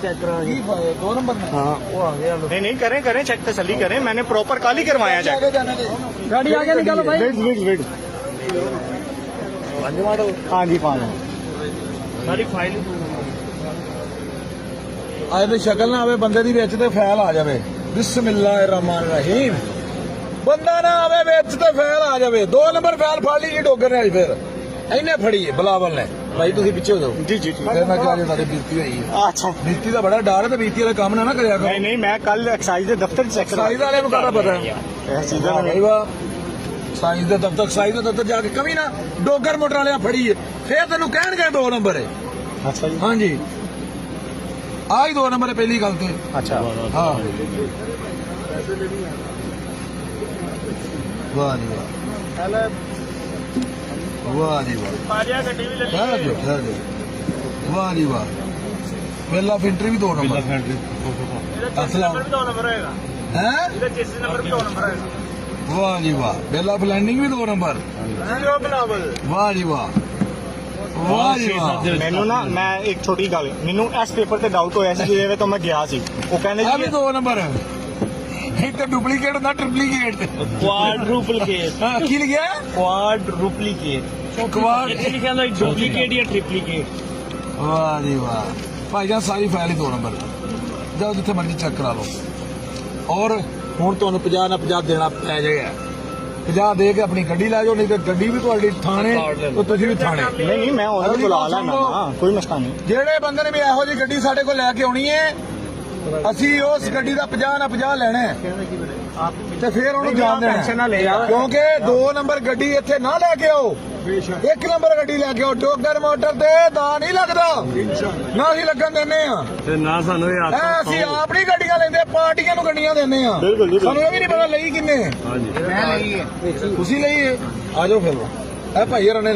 Check करा 2 number में। हाँ वो आ गया। नहीं नहीं करें करें चेक तसल्ली करें, मैंने प्रॉपर कल ही करवाया चेक। आगे जाने दे। गाड़ी आगे निकालो भाई। Weight model. हाँ जी 5 सारी फाइल ਆਏ ਤੇ ਸ਼ਕਲ ਨਾ ਆਵੇ ਬੰਦੇ ਦੀ ਵਿੱਚ ਤੇ ਫੈਲ ਆ ਜਾਵੇ। ਬਿਸਮਿਲ੍ਲਾਹਿਰਰਹਿਮਾਨਿਰਰਹੀਮ। ਬੰਦਾ ਨਾ ਆਵੇ ਵਿੱਚ ਤੇ ਫੈਲ ਆ ਜਾਵੇ। 2 ਨੰਬਰ ਫੈਲ ਫੜ ਲਈ ਜੀ ਡੋਗਰ ਨੇ ਅੱਜ ਫਿਰ ਇਹਨੇ ਫੜੀ ਹੈ ਬਲਾਵਲ ਨੇ। ਭਾਈ ਤੁਸੀਂ ਪਿੱਛੇ ਹੋ ਜਾਓ। जी जी ਫਿਰ ਮੈਂ ਕਿਹਾ ਜੇ ਤੁਹਾਡੀ ਬੀਤੀ ਹੋਈ ਹੈ। अच्छा ਬੀਤੀ ਦਾ ਬੜਾ ਡਰ ਹੈ ਤੇ ਬੀਤੀ ਵਾਲਾ ਕੰਮ ਨਾ ਕਰਿਆ ਕਰੋ। नहीं नहीं मैं कल एक्साइज के दफ्तर चेक ਸਾਈਜ਼ ਵਾਲੇ ਨੂੰ ਕਾਹਦਾ ਪਤਾ सीधा ਭਾਈ ਵਾਹ ਸਾਈਜ਼ ਦੇ ਦਫ਼ਤਰ ਜਾ ਕੇ ਕਵੀ ਨਾ ਡੋਗਰ ਮੋਟਰ ਵਾਲਿਆਂ ਫੜੀ ਹੈ ਫਿਰ ਤੈਨੂੰ ਕਹਿਣਗੇ 2 ਨੰਬਰ ਹੈ। अच्छा जी ਹਾਂਜੀ ਆਹ ਹੀ 2 ਨੰਬਰ ਹੈ ਪਹਿਲੀ ਗੱਲ ਤੇ। अच्छा ਹਾਂ ਵਾਹ ਜੀ ਵਾਹ ਵਾਹ ਜੀ ਵਾਹ ਵਾਹ ਜੀ ਵਾਹ ਪਹਿਲਾ ਫਿੰਟਰੀ ਵੀ 2 ਨੰਬਰ ਅਸਲਾ ਹੈ ਵਾਹ ਜੀ ਵਾਹ ਪਹਿਲਾ ਫਲੈਂਡਿੰਗ ਵੀ 2 ਨੰਬਰ ਵਾਹ ਜੀ ਵਾਹ ਵਾਹ ਜੀ ਵਾਹ ਮੈਨੂੰ ਨਾ ਮੈਂ ਇੱਕ ਛੋਟੀ ਗੱਲ ਮੈਨੂੰ ਇਸ ਪੇਪਰ ਤੇ ਡਾਊਟ ਹੋਇਆ ਸੀ ਜਿਵੇਂ ਤੋਂ ਮੈਂ ਗਿਆ ਸੀ ਉਹ ਕਹਿੰਦੇ ਆ ਵੀ ਜੀ 2 ਨੰਬਰ ਇਹ ਤਾਂ ਡੁਪਲੀਕੇਟ ਹੁੰਦਾ ਟ੍ਰਿਪਲੀਕੇਟ क्वाड्रुप्लिकेट ਹਾਂ ਕੀ ਲਿਖਿਆ क्वाड्रुप्लिकेट ਕੁਆਡ लिखा था डुप्लीकेट या ट्रिप्लीकेट। ਵਾਹ ਜੀ ਵਾਹ ਭਾਈ ਜਾਨ ਸਾਰੀ ਫਾਈਲ ਹੀ 2 ਨੰਬਰ ਜਾਓ ਜਿੱਥੇ ਮਰਜ਼ੀ ਚੈੱਕ ਕਰਾ ਲਓ ਔਰ ਹੁਣ ਤੁਹਾਨੂੰ 50 ਨਾਲ 50 ਦੇਣਾ ਪੈ ਜਾਏਗਾ 50 ਦੇ ਕੇ ਆਪਣੀ ਗੱਡੀ ਲੈ ਜਾਓ ਨਹੀਂ ਤੇ ਗੱਡੀ ਵੀ ਤੁਹਾਡੀ ਥਾਣੇ ਤੇ ਤੁਸੀਂ ਵੀ ਥਾਣੇ ਨਹੀਂ ਨਹੀਂ ਮੈਂ ਉਹਨਾਂ ਨੂੰ ਬੁਲਾ ਲੈਣਾ ਹਾਂ ਕੋਈ ਮਸਲਾ ਨਹੀਂ ਜਿਹੜੇ ਬੰਦੇ ਨੇ ਵੀ ਇਹੋ ਜਿਹੀ ਗੱਡੀ ਸਾਡੇ ਕੋਲ ਲੈ ਕੇ ਆਉਣੀ ਹੈ ਅਸੀਂ ਉਸ ਗੱਡੀ ਦਾ 50 ਨਾਲ 50 ਲੈਣਾ ਹੈ ਤੇ ਫਿਰ ਉਹਨੂੰ ਜਾਣ ਦੇਣਾ ਕਿਉਂਕਿ 2 ਨੰਬਰ ਗੱਡੀ ਇੱਥੇ ਨਾ ਲੈ ਕੇ ਆਓ 1 ਨੰਬਰ ਗੱਡੀ ਲੈ ਕੇ ਆਓ ਡੋਗਰ ਮੋਟਰ ਤੇ ਦਾ ਨਹੀਂ ਲੱਗਦਾ ਨਾ ਅਸੀਂ ਲੱਗਣ ਦਿੰਦੇ ਆ ना सानू ਅਸੀਂ ਆਪਣੀ ਗੱਡੀਆਂ ਲੈਂਦੇ ਪਾਰਟੀਆਂ ਨੂੰ ਗੱਡੀਆਂ ਦਿੰਦੇ ਆ ਸਾਨੂੰ ਇਹ ਵੀ ਨਹੀਂ ਪਤਾ ਲਈ ਕਿੰਨੇ हाँ जी ਤੁਸੀਂ ਲਈ ਹੈ ਆ ਜਾਓ ਫਿਰ ਇਹ ਭਾਈ ਹਰਾਂ ਨੇ